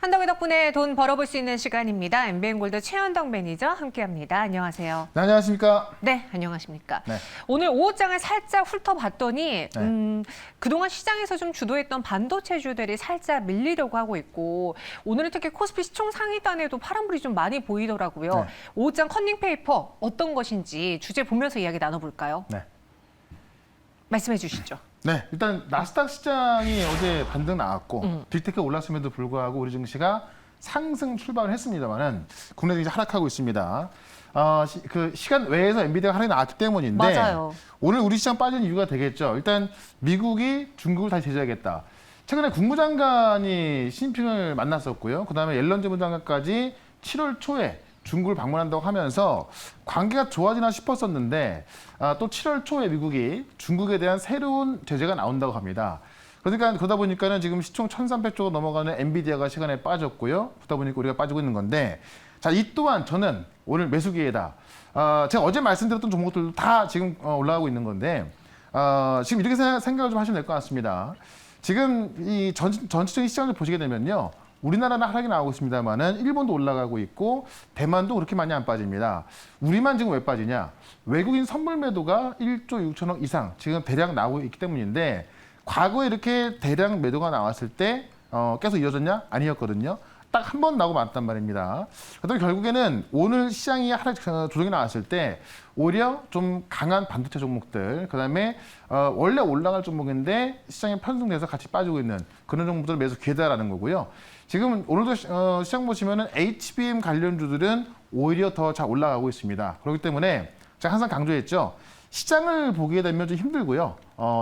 한덕의 덕분에 돈 벌어볼 수 있는 시간입니다. MBN골드 최현덕 매니저 함께합니다. 안녕하세요. 네, 안녕하십니까? 네, 안녕하십니까? 네. 오늘 오후장을 살짝 훑어봤더니 그동안 시장에서 좀 주도했던 반도체주들이 살짝 밀리려고 하고 있고 오늘은 특히 코스피 시총 상위단에도 파란불이 좀 많이 보이더라고요. 네. 오후장 컨닝페이퍼 어떤 것인지 주제 보면서 이야기 나눠볼까요? 네. 말씀해 주시죠. 네, 일단 나스닥 시장이 어제 반등 나왔고 빅테크 올랐음에도 불구하고 우리 증시가 상승 출발을 했습니다만은 국내 증시 하락하고 있습니다. 그 시간 외에서 엔비디아가 하락이 나왔기 때문인데 맞아요. 오늘 우리 시장 빠진 이유가 되겠죠. 일단 미국이 중국을 다시 제재하겠다. 최근에 국무장관이 시진핑을 만났었고요. 그다음에 옐런 재무장관까지 7월 초에 중국을 방문한다고 하면서 관계가 좋아지나 싶었었는데 또 7월 초에 미국이 중국에 대한 새로운 제재가 나온다고 합니다. 그러니까 그러다 보니까는 지금 시총 1,300조가 넘어가는 엔비디아가 시간에 빠졌고요. 그러다 보니까 우리가 빠지고 있는 건데 자, 이 또한 저는 오늘 매수 기회다. 제가 어제 말씀드렸던 종목들도 다 지금 올라가고 있는 건데 지금 이렇게 생각을 좀 하시면 될 것 같습니다. 지금 이 전체적인 시장을 보시게 되면요. 우리나라는 하락이 나오고 있습니다만은 일본도 올라가고 있고 대만도 그렇게 많이 안 빠집니다. 우리만 지금 왜 빠지냐? 외국인 선물 매도가 1조 6천억 이상 지금 대량 나오고 있기 때문인데 과거에 이렇게 대량 매도가 나왔을 때 계속 이어졌냐? 아니었거든요. 딱 한 번 나오고 말았단 말입니다. 그다음에 결국에는 오늘 시장이 하락 조정이 나왔을 때 오히려 좀 강한 반도체 종목들, 그다음에 원래 올라갈 종목인데 시장에 편승돼서 같이 빠지고 있는 그런 종목들을 매수 기회다라는 거고요. 지금 오늘도 시장 보시면은 HBM 관련주들은 오히려 더 잘 올라가고 있습니다. 그렇기 때문에 제가 항상 강조했죠. 시장을 보게 되면 좀 힘들고요.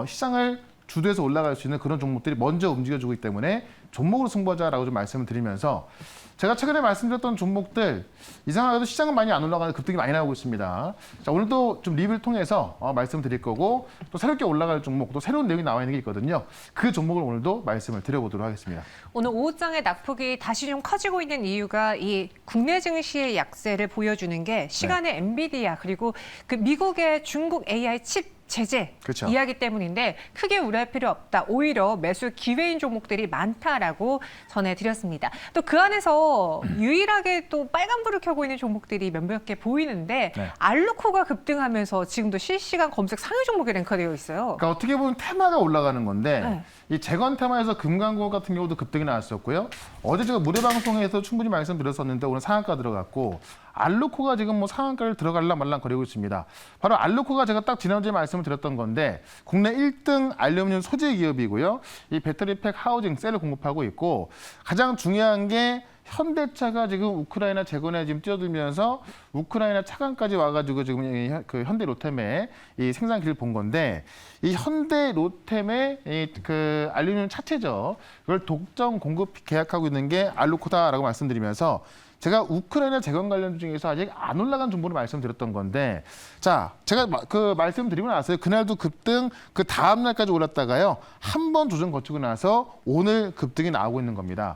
시장을 주도해서 올라갈 수 있는 그런 종목들이 먼저 움직여주기 때문에 종목으로 승부하자라고 좀 말씀을 드리면서 제가 최근에 말씀드렸던 종목들 이상하게도 시장은 많이 안 올라가는 급등이 많이 나오고 있습니다. 자, 오늘도 좀 리뷰를 통해서 말씀드릴 거고 또 새롭게 올라갈 종목 또 새로운 내용이 나와 있는 게 있거든요. 그 종목을 오늘도 말씀을 드려보도록 하겠습니다. 오늘 오후장의 낙폭이 다시 좀 커지고 있는 이유가 이 국내 증시의 약세를 보여주는 게 시간의 엔비디아 그리고 그 미국의 중국 AI 칩 제재 그렇죠. 이야기 때문인데 크게 우려할 필요 없다. 오히려 매수 기회인 종목들이 많다라고 전해드렸습니다. 또 그 안에서 유일하게 또 빨간불을 켜고 있는 종목들이 몇몇 개 보이는데 네. 알루코가 급등하면서 지금도 실시간 검색 상위 종목에 랭크되어 있어요. 그러니까 어떻게 보면 테마가 올라가는 건데 네. 이 재건 테마에서 금강공업 같은 경우도 급등이 나왔었고요. 어제 제가 무료 방송에서 충분히 말씀드렸었는데 오늘 상한가 들어갔고 알루코가 지금 뭐 상한가를 들어갈라 말랑 거리고 있습니다. 바로 알루코가 제가 딱 지난주에 말씀을 드렸던 건데 국내 1등 알루미늄 소재 기업이고요. 이 배터리팩 하우징 셀을 공급하고 있고 가장 중요한 게 현대차가 지금 우크라이나 재건에 지금 뛰어들면서 우크라이나 차관까지 와가지고 지금 그 현대 로템의 이 생산기를 본 건데 이 현대 로템의 그 알루미늄 차체죠. 이걸 독점 공급 계약하고 있는 게 알루코다라고 말씀드리면서 제가 우크라이나 재건 관련 중에서 아직 안 올라간 정보를 말씀드렸던 건데 자, 제가 그 말씀드리고 나서요. 그날도 급등 그 다음 날까지 올랐다가요. 한 번 조정 거치고 나서 오늘 급등이 나오고 있는 겁니다.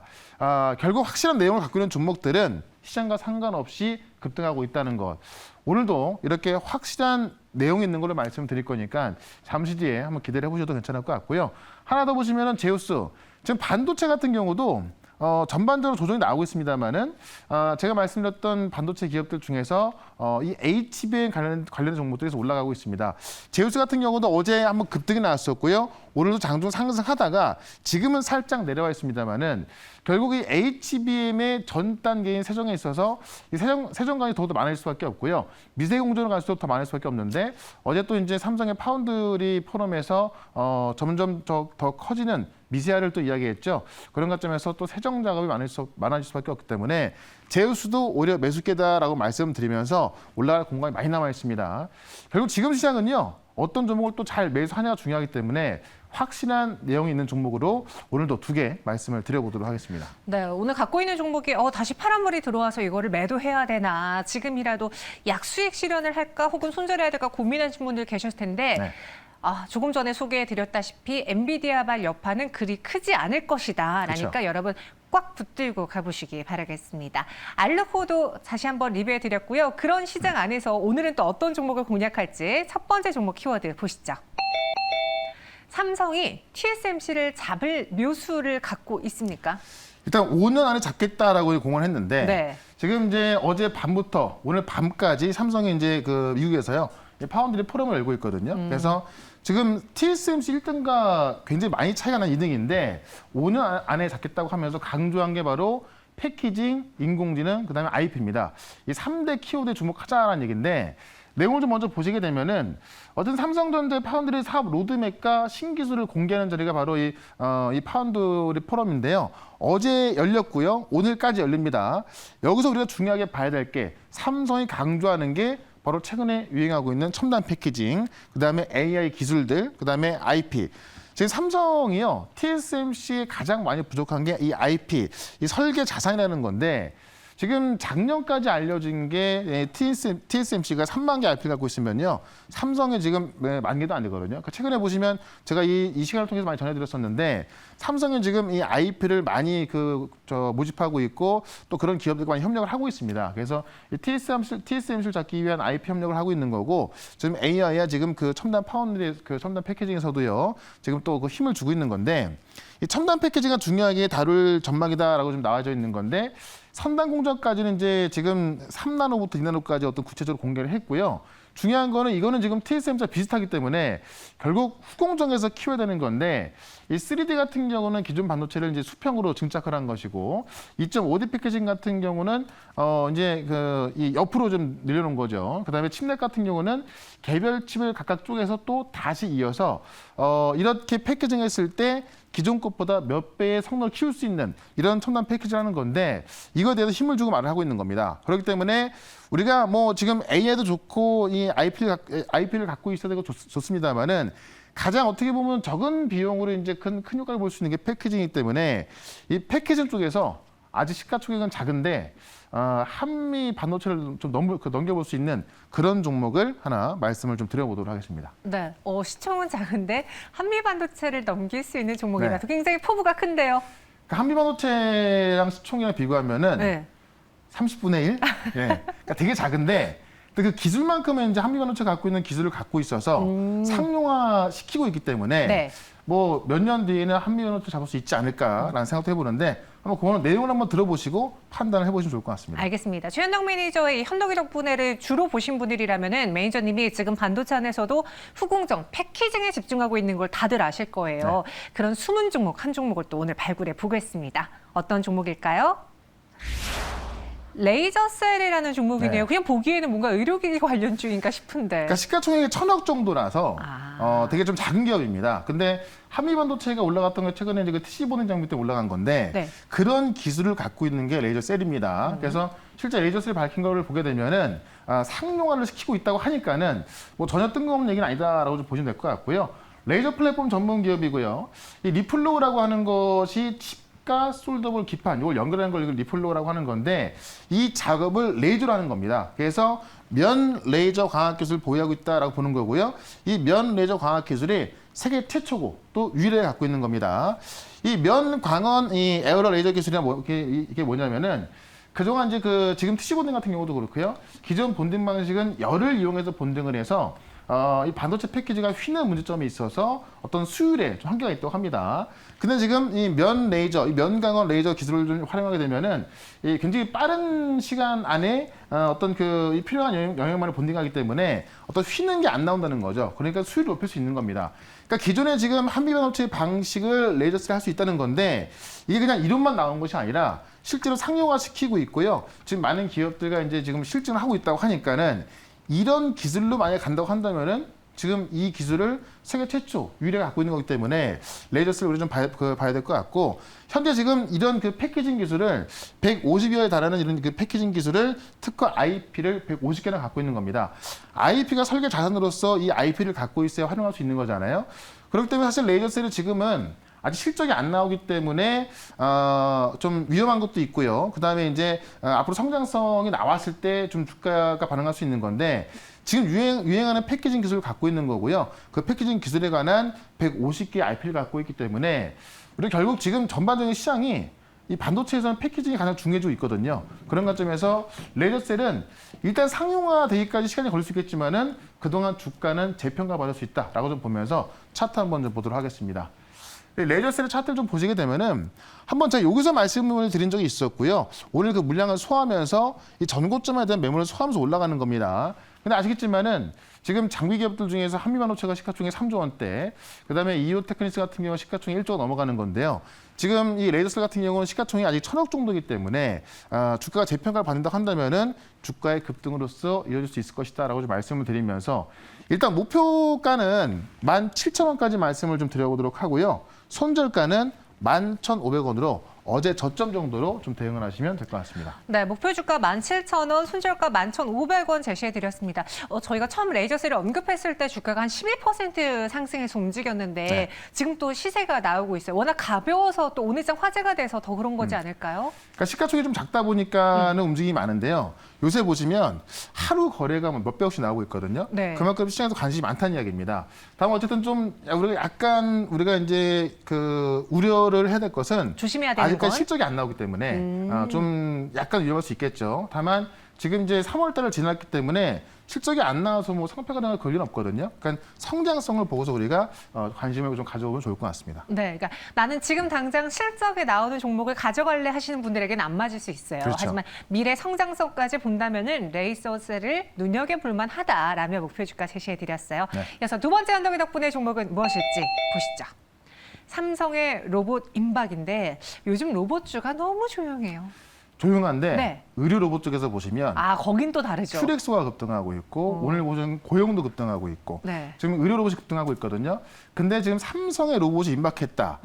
결국 확실한 내용을 갖고 있는 종목들은 시장과 상관없이 급등하고 있다는 것. 오늘도 이렇게 확실한 내용이 있는 걸로 말씀드릴 거니까 잠시 뒤에 한번 기대를 해보셔도 괜찮을 것 같고요. 하나 더 보시면은 제우스. 지금 반도체 같은 경우도 전반적으로 조정이 나오고 있습니다만은 제가 말씀드렸던 반도체 기업들 중에서 이 HBM 관련 종목들에서 올라가고 있습니다. 제우스 같은 경우도 어제 한번 급등이 나왔었고요. 오늘도 장중 상승하다가 지금은 살짝 내려와 있습니다만은 결국 이 HBM의 전 단계인 세정에 있어서 이 세정관이 더욱더 많을 수밖에 없고요. 미세 공정으로 갈수록 더 많을 수밖에 없는데 어제 또 이제 삼성의 파운드리 포럼에서 점점 더 커지는 미세화를 또 이야기했죠. 그런 관점에서 또 세정 작업이 많아질 수밖에 없기 때문에 제우스도 오히려 매수계다라고 말씀드리면서 올라갈 공간이 많이 남아 있습니다. 결국 지금 시장은요. 어떤 종목을 또 잘 매수하냐가 중요하기 때문에 확실한 내용이 있는 종목으로 오늘도 2개 말씀을 드려보도록 하겠습니다. 네, 오늘 갖고 있는 종목이 다시 파란불이 들어와서 이거를 매도해야 되나 지금이라도 약수익 실현을 할까 혹은 손절해야 될까 고민하시는 분들 계셨을 텐데 네. 조금 전에 소개해드렸다시피 엔비디아발 여파는 그리 크지 않을 것이다. 라니까 그렇죠. 여러분 꽉 붙들고 가보시기 바라겠습니다. 알루코도 다시 한번 리뷰해드렸고요. 그런 시장 안에서 오늘은 또 어떤 종목을 공략할지 첫 번째 종목 키워드 보시죠. 삼성이 TSMC를 잡을 묘수를 갖고 있습니까? 일단 5년 안에 잡겠다라고 공언을 했는데 네. 지금 이제 어제 밤부터 오늘 밤까지 삼성이 이제 그 미국에서요 파운드리 포럼을 열고 있거든요. 그래서 지금 TSMC 1등과 굉장히 많이 차이가 난 2등인데 5년 안에 잡겠다고 하면서 강조한 게 바로 패키징, 인공지능, 그다음에 IP입니다. 이 3대 키워드에 주목하자라는 얘기인데 내용을 좀 먼저 보시게 되면은 어떤 삼성전자 파운드리 사업 로드맵과 신기술을 공개하는 자리가 바로 이 파운드리 포럼인데요. 어제 열렸고요. 오늘까지 열립니다. 여기서 우리가 중요하게 봐야 될 게 삼성이 강조하는 게 바로 최근에 유행하고 있는 첨단 패키징, 그다음에 AI 기술들, 그다음에 IP. 지금 삼성이요, TSMC에 가장 많이 부족한 게 이 IP, 이 설계 자산이라는 건데 지금 작년까지 알려진 게 TSMC가 3만 개 IP를 갖고 있으면요. 삼성에 지금 10,000개도 안 되거든요. 그러니까 최근에 보시면 제가 이 시간을 통해서 많이 전해드렸었는데 삼성은 지금 이 IP를 많이 모집하고 있고 또 그런 기업들과 많이 협력을 하고 있습니다. 그래서 이 TSMC를 잡기 위한 IP 협력을 하고 있는 거고 지금 AI야 지금 그 첨단 파운드리 그 첨단 패키징에서도요. 지금 또 그 힘을 주고 있는 건데 이 첨단 패키징가 중요하게 다룰 전망이다라고 좀 나와져 있는 건데 선단 공정까지는 이제 지금 3나노부터 2나노까지 어떤 구체적으로 공개를 했고요. 중요한 거는 이거는 지금 TSMC와 비슷하기 때문에 결국 후공정에서 키워야 되는 건데 이 3D 같은 경우는 기존 반도체를 이제 수평으로 증착을 한 것이고 2.5D 패키징 같은 경우는 이제 이 옆으로 좀 늘려놓은 거죠. 그다음에 칩넷 같은 경우는 개별 칩을 각각 쪼개서 또 다시 이어서 이렇게 패키징했을 때 기존 것보다 몇 배의 성능을 키울 수 있는 이런 첨단 패키지라는 건데 이거에 대해서 힘을 주고 말을 하고 있는 겁니다. 그렇기 때문에 우리가 뭐 지금 AI도 좋고 이 IP를 갖고 있어야 되고 좋습니다만은 가장 어떻게 보면 적은 비용으로 이제 큰 효과를 볼 수 있는 게 패키징이기 때문에 이 패키징 쪽에서 아직 시가총액은 작은데 한미 반도체를 좀 넘겨볼 수 있는 그런 종목을 하나 말씀을 좀 드려보도록 하겠습니다. 네. 시총은 작은데 한미 반도체를 넘길 수 있는 종목이라서 네. 굉장히 포부가 큰데요. 그러니까 한미 반도체랑 시총이랑 비교하면은 네. 30분의 1? 예. 그러니까 되게 작은데 그 기술만큼은 이제 한미 반도체가 갖고 있는 기술을 갖고 있어서 상용화 시키고 있기 때문에 네. 뭐 몇 년 뒤에는 한미 반도체 잡을 수 있지 않을까라는 생각도 해보는데 한번 그거는 내용을 한번 들어보시고 판단을 해보시면 좋을 것 같습니다. 알겠습니다. 최현덕 매니저의 이 현덕이 덕분에를 주로 보신 분들이라면은 매니저님이 지금 반도체 안에서도 후공정, 패키징에 집중하고 있는 걸 다들 아실 거예요. 네. 그런 숨은 종목 한 종목을 또 오늘 발굴해 보겠습니다. 어떤 종목일까요? 레이저셀이라는 종목이네요. 네. 그냥 보기에는 뭔가 의료기기 관련주인가 싶은데. 그러니까 시가총액이 1,000억 정도라서 되게 좀 작은 기업입니다. 근데 한미 반도체가 올라갔던 게 최근에 이제 그 TC 보냉 장비 때 올라간 건데 네. 그런 기술을 갖고 있는 게 레이저셀입니다. 그래서 실제 레이저셀 밝힌 거를 보게 되면은 상용화를 시키고 있다고 하니까는 뭐 전혀 뜬금없는 얘기는 아니다라고 좀 보시면 될 것 같고요. 레이저 플랫폼 전문 기업이고요. 이 리플로우라고 하는 것이 칩과 솔더블 기판 이걸 연결하는 걸 리플로우라고 하는 건데 이 작업을 레이저로 하는 겁니다. 그래서 면 레이저 광학 기술을 보유하고 있다라고 보는 거고요. 이 면 레이저 광학 기술이 세계 최초고 또 유일하게 갖고 있는 겁니다. 이 면 광원 이 에어로 레이저 기술이 이게 뭐냐면은 그동안 이제 지금 TC 본딩 같은 경우도 그렇고요. 기존 본딩 방식은 열을 이용해서 본딩을 해서 이 반도체 패키지가 휘는 문제점이 있어서 어떤 수율에 좀 한계가 있다고 합니다. 근데 지금 이 면 레이저, 이 면 강원 레이저 기술을 좀 활용하게 되면은 이 굉장히 빠른 시간 안에 어떤 이 필요한 영역만을 본딩하기 때문에 어떤 휘는 게 안 나온다는 거죠. 그러니까 수율을 높일 수 있는 겁니다. 그러니까 기존에 지금 한미 반도체 방식을 레이저스를 할 수 있다는 건데 이게 그냥 이론만 나온 것이 아니라 실제로 상용화 시키고 있고요. 지금 많은 기업들과 이제 지금 실증을 하고 있다고 하니까는 이런 기술로 만약에 간다고 한다면은 지금 이 기술을 세계 최초 유일하게 갖고 있는 거기 때문에 레이저스를 우리 좀 봐야 될 것 같고 현재 지금 이런 패키징 기술을 150여에 달하는 이런 패키징 기술을 특허 IP를 150개나 갖고 있는 겁니다. IP가 설계 자산으로서 이 IP를 갖고 있어야 활용할 수 있는 거잖아요. 그렇기 때문에 사실 레이저셀이 지금은 아직 실적이 안 나오기 때문에 좀 위험한 것도 있고요. 그다음에 이제 앞으로 성장성이 나왔을 때 좀 주가가 반응할 수 있는 건데 지금 유행하는 패키징 기술을 갖고 있는 거고요. 그 패키징 기술에 관한 150개 IP를 갖고 있기 때문에 우리 결국 지금 전반적인 시장이 이 반도체에서는 패키징이 가장 중요해지고 있거든요. 그런 관점에서 레이저셀은 일단 상용화 되기까지 시간이 걸릴 수 있겠지만은 그동안 주가는 재평가 받을 수 있다라고 좀 보면서 차트 한번 좀 보도록 하겠습니다. 레저셀의 차트를 좀 보시게 되면은 한번 제가 여기서 말씀을 드린 적이 있었고요. 오늘 그 물량을 소화하면서 이 전고점에 대한 매물을 소화하면서 올라가는 겁니다. 근데 아시겠지만은 지금 장비 기업들 중에서 한미반도체가 시가총액 3조 원대, 그다음에 이오테크니스 같은 경우는 시가총액 1조가 넘어가는 건데요. 지금 이 레이저셀 같은 경우는 시가총액이 아직 1,000억 정도이기 때문에 주가가 재평가를 받는다 한다면은 주가의 급등으로서 이어질 수 있을 것이다라고 좀 말씀을 드리면서 일단 목표가는 17,000원까지 말씀을 좀 드려보도록 하고요. 손절가는 11,500원으로 어제 저점 정도로 좀 대응을 하시면 될 것 같습니다. 네, 목표 주가 17,000원, 손절가 11,500원 제시해드렸습니다. 저희가 처음 레이저셀을 언급했을 때 주가가 한 12% 상승해서 움직였는데 네. 지금 또 시세가 나오고 있어요. 워낙 가벼워서 또 오늘장 화제가 돼서 더 그런 거지 않을까요? 그러니까 시가총액이 좀 작다 보니까는 움직임이 많은데요. 요새 보시면 하루 거래가 몇백억씩 나오고 있거든요. 네. 그만큼 시장에서 관심이 많다는 이야기입니다. 다만 어쨌든 좀 우리가 이제 그 우려를 해야 될 것은 조심해야 되는 아직까지 건? 실적이 안 나오기 때문에 좀 약간 위험할 수 있겠죠. 다만 지금 이제 3월 달을 지났기 때문에 실적이 안 나와서 뭐 상패가 나는 걸 리는 없거든요. 그러니까 성장성을 보고서 우리가 관심을 좀 가져보면 좋을 것 같습니다. 네, 그러니까 나는 지금 당장 실적에 나오는 종목을 가져갈래 하시는 분들에게는 안 맞을 수 있어요. 그렇죠. 하지만 미래 성장성까지 본다면은 레이저셀을 눈여겨볼 만하다라며 목표 주가 제시해드렸어요. 네. 이어서 두 번째 언덕의 덕분에 종목은 무엇일지 보시죠. 삼성의 로봇 임박인데 요즘 로봇주가 너무 조용해요. 조용한데 네. 의류 로봇 쪽에서 보시면 아, 거긴 또 다르죠. 슈렉스가 급등하고 있고 오늘 보시면 고용도 급등하고 있고 네. 지금 의료 로봇이 급등하고 있거든요. 근데 지금 삼성의 로봇이 임박했다.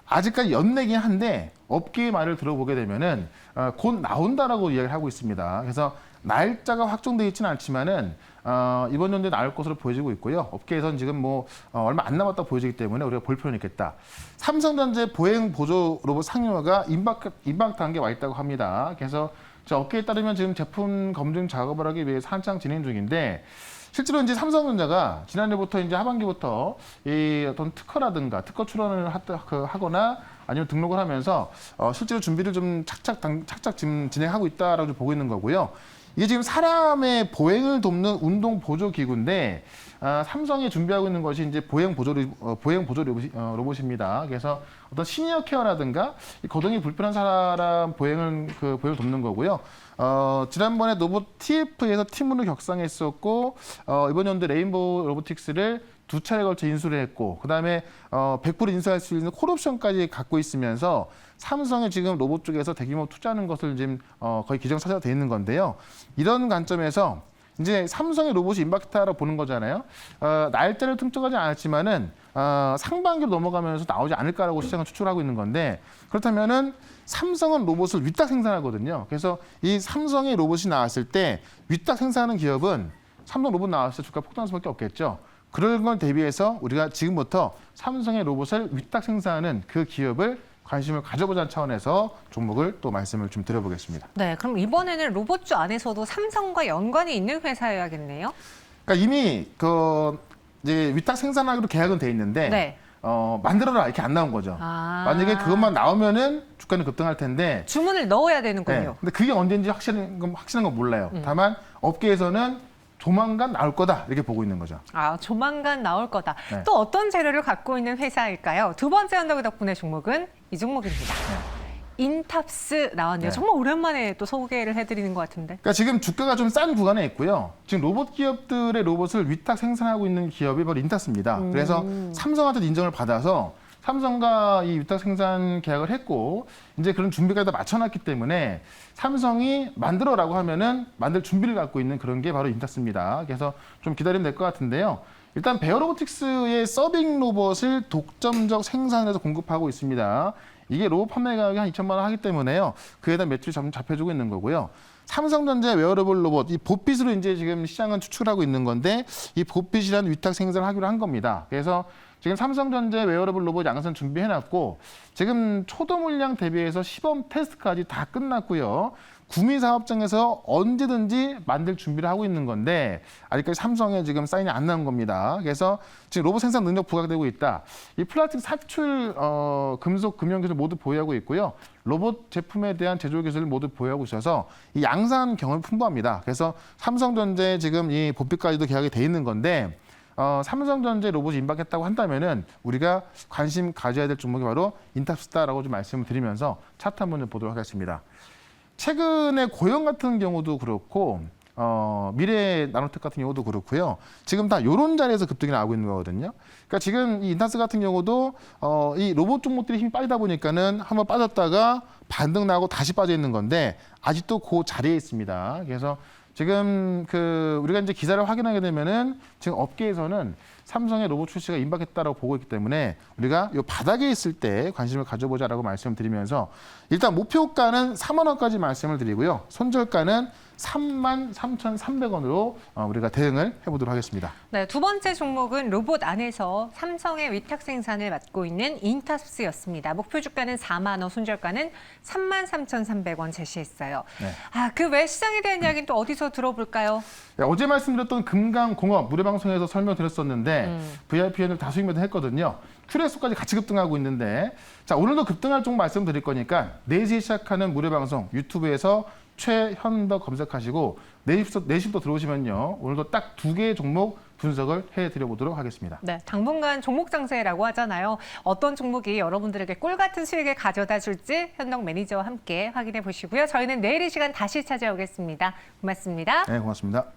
아직까지 연내긴 한데 업계의 말을 들어보게 되면은 곧 나온다라고 이야기를 하고 있습니다. 그래서 날짜가 확정돼 있지는 않지만은 이번 연도에 나올 것으로 보여지고 있고요. 업계에서는 지금 뭐 얼마 안 남았다 보여지기 때문에 우리가 볼 필요는 있겠다. 삼성전자 보행 보조 로봇 상용화가 임박 단계에 와 있다고 합니다. 그래서 업계에 따르면 지금 제품 검증 작업을 하기 위해서 한창 진행 중인데 실제로 이제 삼성전자가 지난해부터 이제 하반기부터 이 어떤 특허 출원을 하거나 아니면 등록을 하면서 실제로 준비를 좀 착착 지금 진행하고 있다라고 보고 있는 거고요. 이게 지금 사람의 보행을 돕는 운동 보조 기구인데 삼성이 준비하고 있는 것이 이제 보행 보조 로봇입니다. 그래서 어떤 시니어 케어라든가 이 거동이 불편한 사람 보행을 돕는 거고요. 지난번에 로봇 TF에서 팀으로 격상했었고 이번 연도 레인보우 로보틱스를 2차례 걸쳐 인수를 했고 그다음에 100% 인수할 수 있는 콜옵션까지 갖고 있으면서 삼성이 지금 로봇 쪽에서 대규모 투자하는 것을 지금 거의 기정사실화 돼 있는 건데요. 이런 관점에서 이제 삼성의 로봇이 임박했다라고 보는 거잖아요. 날짜를 특정하지 않았지만은 상반기로 넘어가면서 나오지 않을까라고 시장은 추측하고 있는 건데 그렇다면은 삼성은 로봇을 위탁 생산하거든요. 그래서 이 삼성의 로봇이 나왔을 때 위탁 생산하는 기업은 삼성 로봇 나왔을 때 주가 폭등할 수밖에 없겠죠. 그런 걸 대비해서 우리가 지금부터 삼성의 로봇을 위탁 생산하는 그 기업을 관심을 가져보자는 차원에서 종목을 또 말씀을 좀 드려보겠습니다. 네, 그럼 이번에는 로봇주 안에서도 삼성과 연관이 있는 회사여야겠네요. 그러니까 이미 이제 위탁 생산하기로 계약은 돼 있는데 네. 만들어라 이렇게 안 나온 거죠. 만약에 그것만 나오면은 주가는 급등할 텐데. 주문을 넣어야 되는군요. 네, 근데 그게 언제인지 확실한 건 몰라요. 다만 업계에서는 조만간 나올 거다 이렇게 보고 있는 거죠. 조만간 나올 거다. 네. 또 어떤 재료를 갖고 있는 회사일까요? 두 번째 언덕의 덕분에 종목은 이 종목입니다. 인탑스 나왔네요. 네. 정말 오랜만에 또 소개를 해드리는 것 같은데. 그러니까 지금 주가가 좀 싼 구간에 있고요. 지금 로봇 기업들의 로봇을 위탁 생산하고 있는 기업이 바로 인탑스입니다. 그래서 삼성한테 인정을 받아서 삼성과 이 위탁 생산 계약을 했고 이제 그런 준비가 다 맞춰놨기 때문에 삼성이 만들어라고 하면은 만들 준비를 갖고 있는 그런 게 바로 인탑스입니다. 그래서 좀 기다리면 될 것 같은데요. 일단 베어로보틱스의 서빙 로봇을 독점적 생산해서 공급하고 있습니다. 이게 로봇 판매 가격이 한 2천만 원 하기 때문에요. 그에 대한 매출이 좀 잡혀주고 있는 거고요. 삼성전자 웨어러블 로봇, 이 보핏으로 이제 지금 시장은 추출하고 있는 건데 이 보핏이라는 위탁 생산을 하기로 한 겁니다. 그래서 지금 삼성전자 웨어러블 로봇 양산 준비해놨고 지금 초도 물량 대비해서 시범 테스트까지 다 끝났고요. 구미 사업장에서 언제든지 만들 준비를 하고 있는 건데 아직까지 삼성에 지금 사인이 안 나온 겁니다. 그래서 지금 로봇 생산 능력 부각되고 있다. 이 플라스틱 사출, 금속, 금형 기술 모두 보유하고 있고요. 로봇 제품에 대한 제조 기술을 모두 보유하고 있어서 이 양산 경험이 풍부합니다. 그래서 삼성전자에 지금 이 보핏까지도 계약이 돼 있는 건데 삼성전자 로봇이 임박했다고 한다면은 우리가 관심 가져야 될 종목이 바로 인탑스타라고 좀 말씀을 드리면서 차트 한번 좀 보도록 하겠습니다. 최근에 고영 같은 경우도 그렇고 미래 나노텍 같은 경우도 그렇고요. 지금 다 이런 자리에서 급등이 나오고 있는 거거든요. 그러니까 지금 이 인탄스 같은 경우도 이 로봇 종목들이 힘이 빠지다 보니까는 한번 빠졌다가 반등 나고 다시 빠져 있는 건데 아직도 그 자리에 있습니다. 그래서 지금 우리가 이제 기사를 확인하게 되면은 지금 업계에서는 삼성의 로봇 출시가 임박했다라고 보고 있기 때문에 우리가 이 바닥에 있을 때 관심을 가져보자라고 말씀을 드리면서 일단 목표가는 4만 원까지 말씀을 드리고요. 손절가는 33,300원으로 우리가 대응을 해보도록 하겠습니다. 네, 두 번째 종목은 로봇 안에서 삼성의 위탁 생산을 맡고 있는 인탑스였습니다. 목표 주가는 4만 원, 손절가는 33,300원 제시했어요. 네. 그 외 시장에 대한 이야기는 또 어디서 들어볼까요? 네, 어제 말씀드렸던 금강공업 무료방송에서 설명드렸었는데 VIPN을 다수 매도했거든요. 큐레소까지 같이 급등하고 있는데 자 오늘도 급등할 종목 말씀드릴 거니까 4시에 시작하는 무료방송 유튜브에서 최현덕 검색하시고 4시부터 들어오시면요. 오늘도 딱 2개의 종목 분석을 해드려보도록 하겠습니다. 네, 당분간 종목 장세라고 하잖아요. 어떤 종목이 여러분들에게 꿀 같은 수익을 가져다 줄지 현덕 매니저와 함께 확인해 보시고요. 저희는 내일 이 시간 다시 찾아오겠습니다. 고맙습니다. 네, 고맙습니다.